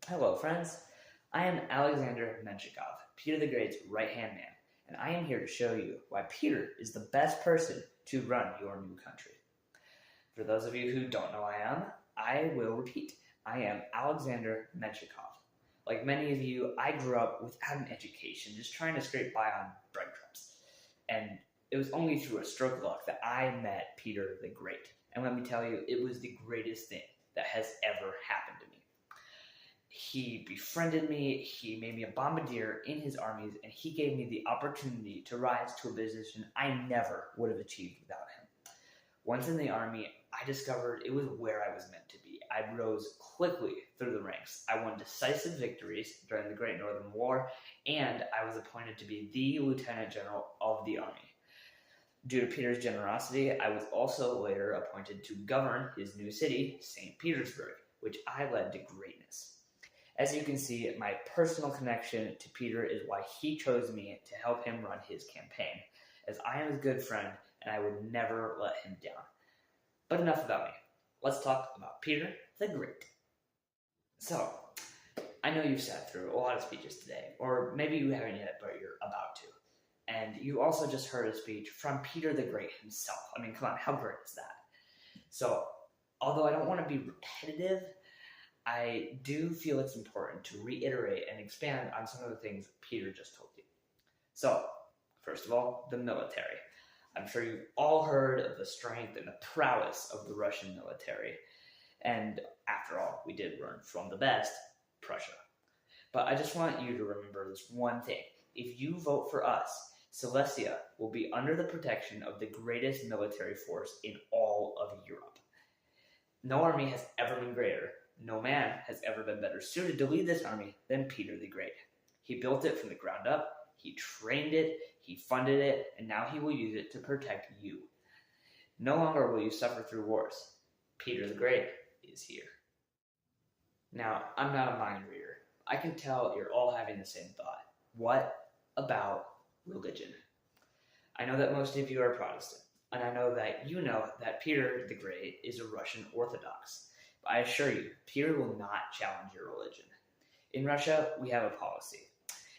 Hello, friends. I am Alexander Menshikov, Peter the Great's right-hand man, and I am here to show you why Peter is the best person to run your new country. For those of you who don't know I will repeat. I am Alexander Menshikov. Like many of you, I grew up without an education, just trying to scrape by on breadcrumbs. And it was only through a stroke of luck that I met Peter the Great. And let me tell you, it was the greatest thing that has ever happened to me. He befriended me, he made me a bombardier in his armies, and he gave me the opportunity to rise to a position I never would have achieved without him. Once in the army, I discovered it was where I was meant to be. I rose quickly through the ranks. I won decisive victories during the Great Northern War, and I was appointed to be the Lieutenant General of the Army. Due to Peter's generosity, I was also later appointed to govern his new city, St. Petersburg, which I led to greatness. As you can see, my personal connection to Peter is why he chose me to help him run his campaign, as I am his good friend and I would never let him down. But enough about me. Let's talk about Peter the Great. So, I know you've sat through a lot of speeches today, or maybe you haven't yet, but you're about to. And you also just heard a speech from Peter the Great himself. I mean, come on, how great is that? So, although I don't want to be repetitive, I do feel it's important to reiterate and expand on some of the things Peter just told you. So, first of all, the military. I'm sure you've all heard of the strength and the prowess of the Russian military. And after all, we did learn from the best, Prussia. But I just want you to remember this one thing. If you vote for us, Silesia will be under the protection of the greatest military force in all of Europe. No army has ever been greater. No man has ever been better suited to lead this army than Peter the Great. He built it from the ground up, he trained it, he funded it, and now he will use it to protect you. No longer will you suffer through wars. Peter the Great is here. Now, I'm not a mind reader. I can tell you're all having the same thought. What about religion? I know that most of you are Protestant, and I know that you know that Peter the Great is a Russian Orthodox. But I assure you, Peter will not challenge your religion. In Russia, we have a policy.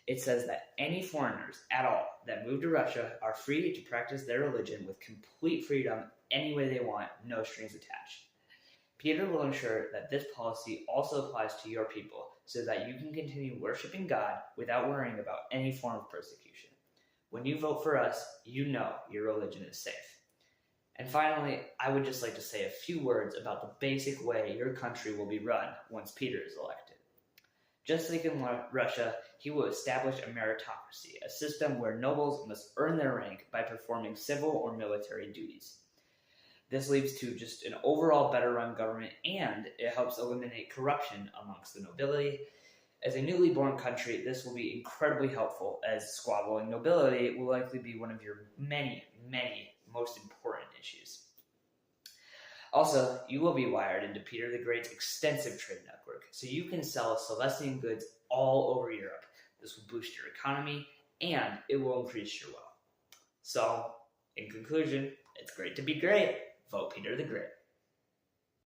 It says that any foreigners at all that move to Russia are free to practice their religion with complete freedom any way they want, no strings attached. Peter will ensure that this policy also applies to your people so that you can continue worshiping God without worrying about any form of persecution. When you vote for us, you know your religion is safe. And finally, I would just like to say a few words about the basic way your country will be run once Peter is elected. Just like in Russia, he will establish a meritocracy, a system where nobles must earn their rank by performing civil or military duties. This leads to just an overall better run government, and it helps eliminate corruption amongst the nobility. As a newly born country, this will be incredibly helpful, as squabbling nobility will likely be one of your many most important issues. Also, you will be wired into Peter the Great's extensive trade network, so you can sell Silesian goods all over Europe. This will boost your economy, and it will increase your wealth. So, in conclusion, it's great to be great. Vote Peter the Great.